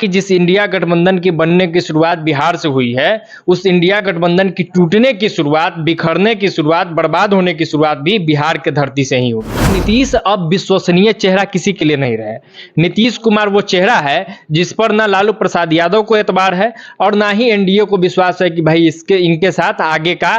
कि जिस इंडिया गठबंधन की बनने की शुरुआत बिहार से हुई है, उस इंडिया गठबंधन की टूटने की शुरुआत, बिखरने की शुरुआत, बर्बाद होने की शुरुआत भी बिहार के धरती से ही होगी। नीतीश अब विश्वसनीय चेहरा किसी के लिए नहीं रहे। नीतीश कुमार वो चेहरा है जिस पर ना लालू प्रसाद यादव को एतबार है और ना ही एनडीए को विश्वास है कि भाई इनके साथ आगे का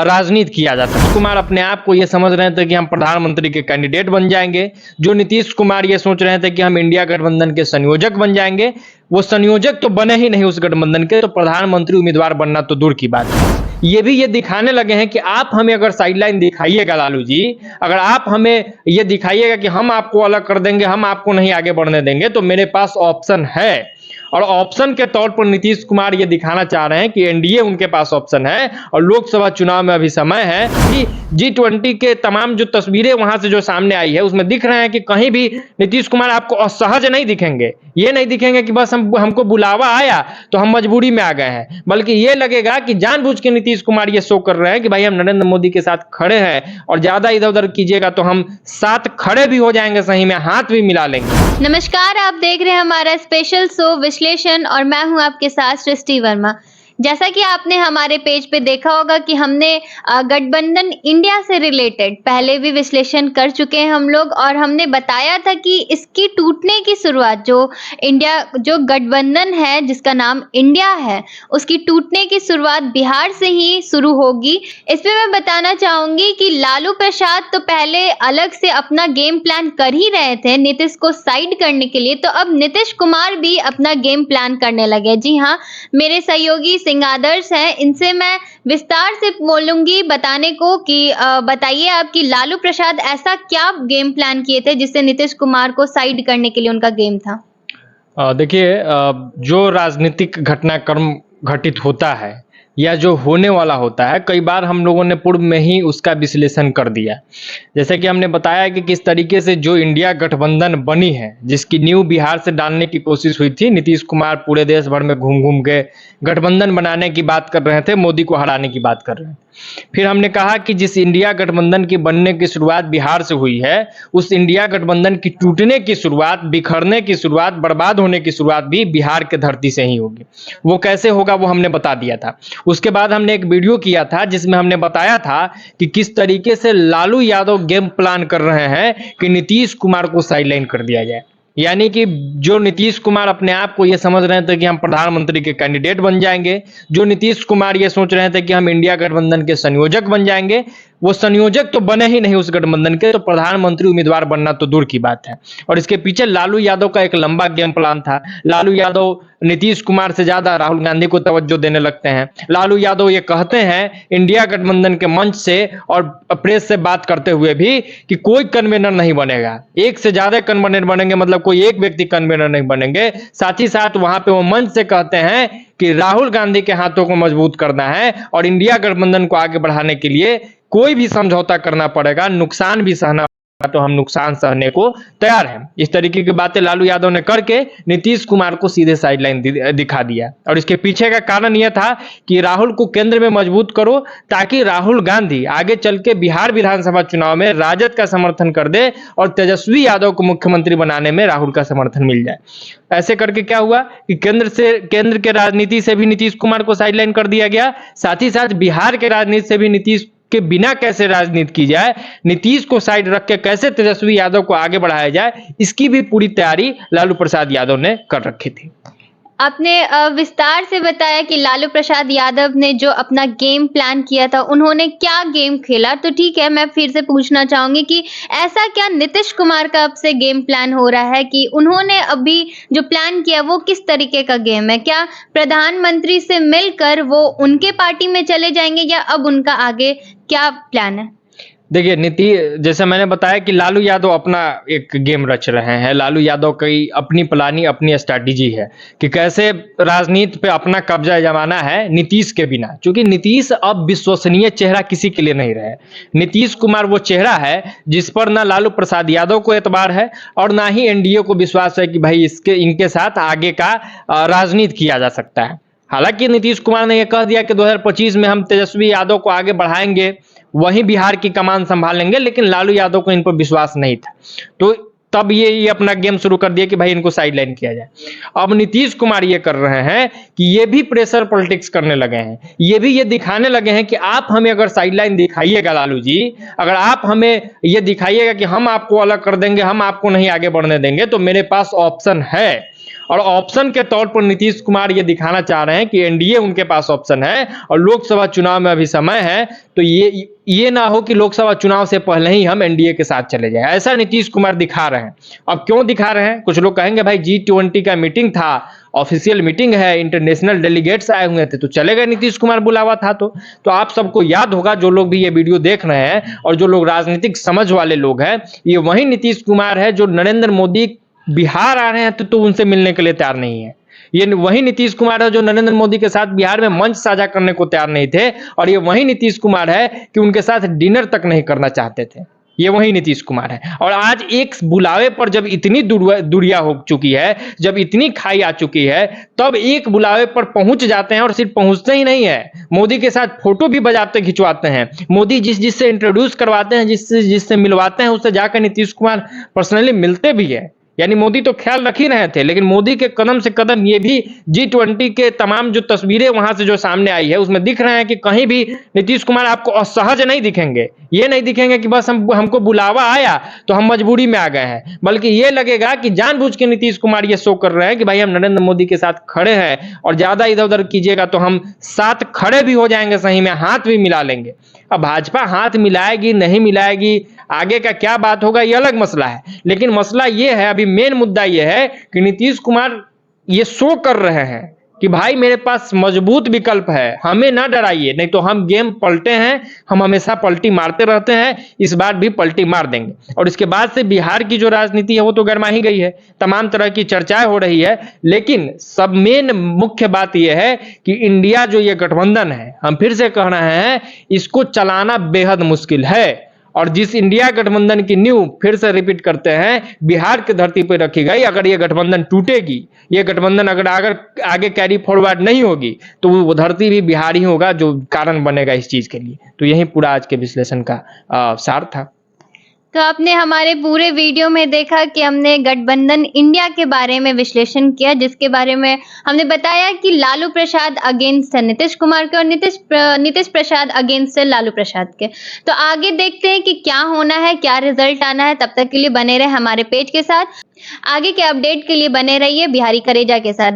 राजनीति किया जा सकता है। कुमार अपने आप को ये समझ रहे थे कि हम प्रधानमंत्री के कैंडिडेट बन जाएंगे। जो नीतीश कुमार ये सोच रहे थे कि हम इंडिया गठबंधन के संयोजक बन जाएंगे, वो संयोजक तो बने ही नहीं उस गठबंधन के, तो प्रधानमंत्री उम्मीदवार बनना तो दूर की बात है। ये दिखाने लगे हैं कि आप हमें अगर साइडलाइन दिखाइएगा लालू जी, अगर आप हमें ये दिखाइएगा कि हम आपको अलग कर देंगे, हम आपको नहीं आगे बढ़ने देंगे, तो मेरे पास ऑप्शन है। और ऑप्शन के तौर पर नीतीश कुमार ये दिखाना चाह रहे हैं कि एनडीए उनके पास ऑप्शन है और लोकसभा चुनाव में अभी समय है कि G20 के तमाम जो तस्वीरें वहां से जो सामने आई है उसमें दिख रहे हैं कि कहीं भी नीतीश कुमार आपको असहज नहीं दिखेंगे। ये नहीं दिखेंगे कि बस हमको बुलावा आया तो हम मजबूरी में आ गए हैं, बल्कि ये लगेगा कि जानबूझ के नीतीश कुमार ये शो कर रहे हैं कि भाई हम नरेंद्र मोदी के साथ खड़े हैं और ज्यादा इधर उधर कीजिएगा तो हम साथ खड़े भी हो जाएंगे, सही में हाथ भी मिला लेंगे। नमस्कार, आप देख रहे हैं हमारा स्पेशल शो विश्लेषण और मैं हूं आपके साथ सृष्टि वर्मा। जैसा कि आपने हमारे पेज पे देखा होगा कि हमने गठबंधन इंडिया से रिलेटेड पहले भी विश्लेषण कर चुके हैं हम लोग, और हमने बताया था कि इसकी टूटने की शुरुआत जो गठबंधन है जिसका नाम इंडिया है, उसकी टूटने की शुरुआत बिहार से ही शुरू होगी। इसमें मैं बताना चाहूंगी कि लालू प्रसाद तो पहले अलग से अपना गेम प्लान कर ही रहे थे नीतीश को साइड करने के लिए, तो अब नीतीश कुमार भी अपना गेम प्लान करने लगे। जी हाँ, मेरे सहयोगी सिंह आदर्श हैं, इनसे मैं विस्तार से बोलूंगी बताने को कि बताइए आप कि लालू प्रसाद ऐसा क्या गेम प्लान किए थे जिससे नीतीश कुमार को साइड करने के लिए उनका गेम था। देखिए, जो राजनीतिक घटनाक्रम घटित होता है या जो होने वाला होता है, कई बार हम लोगों ने पूर्व में ही उसका विश्लेषण कर दिया। जैसे कि हमने बताया कि किस तरीके से जो इंडिया गठबंधन बनी है, जिसकी नींव बिहार से डालने की कोशिश हुई थी, नीतीश कुमार पूरे देश भर में घूम घूम के गठबंधन बनाने की बात कर रहे थे, मोदी को हराने की बात कर रहे थे। फिर हमने कहा कि जिस इंडिया गठबंधन की बनने की शुरुआत बिहार से हुई है, उस इंडिया गठबंधन की टूटने की शुरुआत, बिखरने की शुरुआत, बर्बाद होने की शुरुआत भी बिहार के धरती से ही होगी। वो कैसे होगा वो हमने बता दिया था। उसके बाद हमने एक वीडियो किया था जिसमें हमने बताया था कि किस तरीके से लालू यादव गेम प्लान कर रहे हैं कि नीतीश कुमार को साइडलाइन कर दिया जाए। यानी कि जो नीतीश कुमार अपने आप को ये समझ रहे थे कि हम प्रधानमंत्री के कैंडिडेट बन जाएंगे, जो नीतीश कुमार ये सोच रहे थे कि हम इंडिया गठबंधन के संयोजक बन जाएंगे, वो संयोजक तो बने ही नहीं उस गठबंधन के, तो प्रधानमंत्री उम्मीदवार बनना तो दूर की बात है। और इसके पीछे लालू यादव का एक लंबा गेम प्लान था। लालू यादव नीतीश कुमार से ज्यादा राहुल गांधी को तवज्जो देने लगते हैं। लालू यादव ये कहते हैं इंडिया गठबंधन के मंच से और प्रेस से बात करते हुए भी कि कोई कन्वेनर नहीं बनेगा, एक से ज्यादा कन्वेनर बनेंगे, मतलब कोई एक व्यक्ति कन्वेनर नहीं बनेंगे। साथ ही साथ वहां पे वो मंच से कहते हैं कि राहुल गांधी के हाथों को मजबूत करना है और इंडिया गठबंधन को आगे बढ़ाने के लिए कोई भी समझौता करना पड़ेगा, नुकसान भी सहना तो हम नुकसान सहने को तैयार हैं। इस तरीके की बातें लालू यादव ने करके नीतीश कुमार को सीधे साइडलाइन दिखा दिया। और इसके पीछे का कारण यह था कि राहुल को केंद्र में मजबूत करो ताकि राहुल गांधी आगे चल के बिहार विधानसभा चुनाव में राजद का समर्थन कर दे और तेजस्वी यादव को मुख्यमंत्री बनाने में राहुल का समर्थन मिल जाए। ऐसे करके क्या हुआ कि केंद्र के राजनीति से भी नीतीश कुमार को साइडलाइन कर दिया गया, साथ ही साथ बिहार के राजनीति से भी नीतीश के बिना कैसे राजनीति की जाए, नीतीश को साइड रख के कैसे तेजस्वी यादव को आगे बढ़ाया जाए, इसकी भी पूरी तैयारी लालू प्रसाद यादव ने कर रखी थी। आपने विस्तार से बताया कि लालू प्रसाद यादव ने जो अपना गेम प्लान किया था, उन्होंने क्या गेम खेला। तो ठीक है, मैं फिर से पूछना चाहूंगी कि ऐसा क्या नीतीश कुमार का अब से गेम प्लान हो रहा है कि उन्होंने अभी जो प्लान किया वो किस तरीके का गेम है? क्या प्रधानमंत्री से मिलकर वो उनके पार्टी में चले जाएंगे या अब उनका आगे क्या प्लान है? देखिए, जैसे मैंने बताया कि लालू यादव अपना एक गेम रच रहे हैं। लालू यादव की अपनी प्लानिंग, अपनी स्ट्रैटेजी है कि कैसे राजनीति पे अपना कब्जा जमाना है नीतीश के बिना, क्योंकि नीतीश अब विश्वसनीय चेहरा किसी के लिए नहीं रहे। नीतीश कुमार वो चेहरा है जिस पर ना लालू प्रसाद यादव को एतबार है और ना ही एनडीए को विश्वास है कि भाई इनके साथ आगे का राजनीति किया जा सकता है। हालांकि नीतीश कुमार ने यह कह दिया कि 2025 में हम तेजस्वी यादव को आगे बढ़ाएंगे, वहीं बिहार की कमान संभालेंगे, लेकिन लालू यादव को इन पर विश्वास नहीं था। तो तब ये अपना गेम शुरू कर दिया कि भाई इनको साइडलाइन किया जाए। अब नीतीश कुमार ये कर रहे हैं कि ये भी प्रेशर पॉलिटिक्स करने लगे हैं, ये भी ये दिखाने लगे हैं कि आप हमें अगर साइडलाइन दिखाइएगा लालू जी, अगर आप हमें ये दिखाइएगा कि हम आपको अलग कर देंगे, हम आपको नहीं आगे बढ़ने देंगे, तो मेरे पास ऑप्शन है। और ऑप्शन के तौर पर नीतीश कुमार ये दिखाना चाह रहे हैं कि एनडीए उनके पास ऑप्शन है और लोकसभा चुनाव में अभी समय है, तो ये ना हो कि लोकसभा चुनाव से पहले ही हम एनडीए के साथ चले जाएं। ऐसा नीतीश कुमार दिखा रहे हैं। अब क्यों दिखा रहे हैं? कुछ लोग कहेंगे भाई G20 का मीटिंग था, ऑफिशियल मीटिंग है, इंटरनेशनल डेलीगेट्स आए हुए थे, तो चले गए नीतीश कुमार, बुलावा था तो आप सबको याद होगा, जो लोग भी ये वीडियो देख रहे हैं और जो लोग राजनीतिक समझ वाले लोग हैं, ये वही नीतीश कुमार है जो नरेंद्र मोदी बिहार आ रहे हैं तो उनसे मिलने के लिए तैयार नहीं है। ये वही नीतीश कुमार है जो नरेंद्र मोदी के साथ बिहार में मंच साझा करने को तैयार नहीं थे, और ये वही नीतीश कुमार है कि उनके साथ डिनर तक नहीं करना चाहते थे। ये वही नीतीश कुमार है। और आज एक बुलावे पर जब इतनी दुरिया हो चुकी है, जब इतनी खाई आ चुकी है, तब एक बुलावे पर पहुंच जाते हैं, और सिर्फ पहुंचते ही नहीं है, मोदी के साथ फोटो भी बजाते खिंचवाते हैं। मोदी जिससे इंट्रोड्यूस करवाते हैं, जिससे मिलवाते हैं, उससे जाकर नीतीश कुमार पर्सनली मिलते भी है। यानी मोदी तो ख्याल रख ही रहे थे, लेकिन मोदी के कदम से कदम ये भी G20 के तमाम जो तस्वीरें वहां से जो सामने आई है, उसमें दिख रहे हैं कि कहीं भी नीतीश कुमार आपको असहज नहीं दिखेंगे। ये नहीं दिखेंगे कि बस हमको बुलावा आया तो हम मजबूरी में आ गए हैं, बल्कि ये लगेगा कि जानबूझ के नीतीश कुमार ये शो कर रहे हैं कि भाई हम नरेंद्र मोदी के साथ खड़े हैं, और ज्यादा इधर उधर कीजिएगा तो हम साथ खड़े भी हो जाएंगे, सही में हाथ भी मिला लेंगे। अब भाजपा हाथ मिलाएगी नहीं मिलाएगी, आगे का क्या बात होगा, ये अलग मसला है। लेकिन मसला ये है, अभी मेन मुद्दा ये है कि नीतीश कुमार ये शो कर रहे हैं कि भाई मेरे पास मजबूत विकल्प है, हमें ना डराइए, नहीं तो हम गेम पलटे हैं, हम हमेशा पलटी मारते रहते हैं, इस बार भी पलटी मार देंगे। और इसके बाद से बिहार की जो राजनीति है वो तो गर्मा ही गई है, तमाम तरह की चर्चाएं हो रही है। लेकिन सब मेन मुख्य बात यह है कि इंडिया जो ये गठबंधन है, हम फिर से कह रहे हैं, इसको चलाना बेहद मुश्किल है। और जिस इंडिया गठबंधन की नींव, फिर से रिपीट करते हैं, बिहार की धरती पर रखी गई, अगर ये गठबंधन टूटेगी, ये गठबंधन अगर आगे कैरी फॉरवर्ड नहीं होगी, तो वो धरती भी बिहार ही होगा जो कारण बनेगा इस चीज के लिए। तो यही पूरा आज के विश्लेषण का सार था। तो आपने हमारे पूरे वीडियो में देखा कि हमने गठबंधन इंडिया के बारे में विश्लेषण किया, जिसके बारे में हमने बताया कि लालू प्रसाद अगेंस्ट नीतीश कुमार के और नीतीश प्रसाद अगेंस्ट लालू प्रसाद के। तो आगे देखते हैं कि क्या होना है, क्या रिजल्ट आना है। तब तक के लिए बने रहे हमारे पेज के साथ। आगे के अपडेट के लिए बने रहिए बिहारी करेजा के साथ।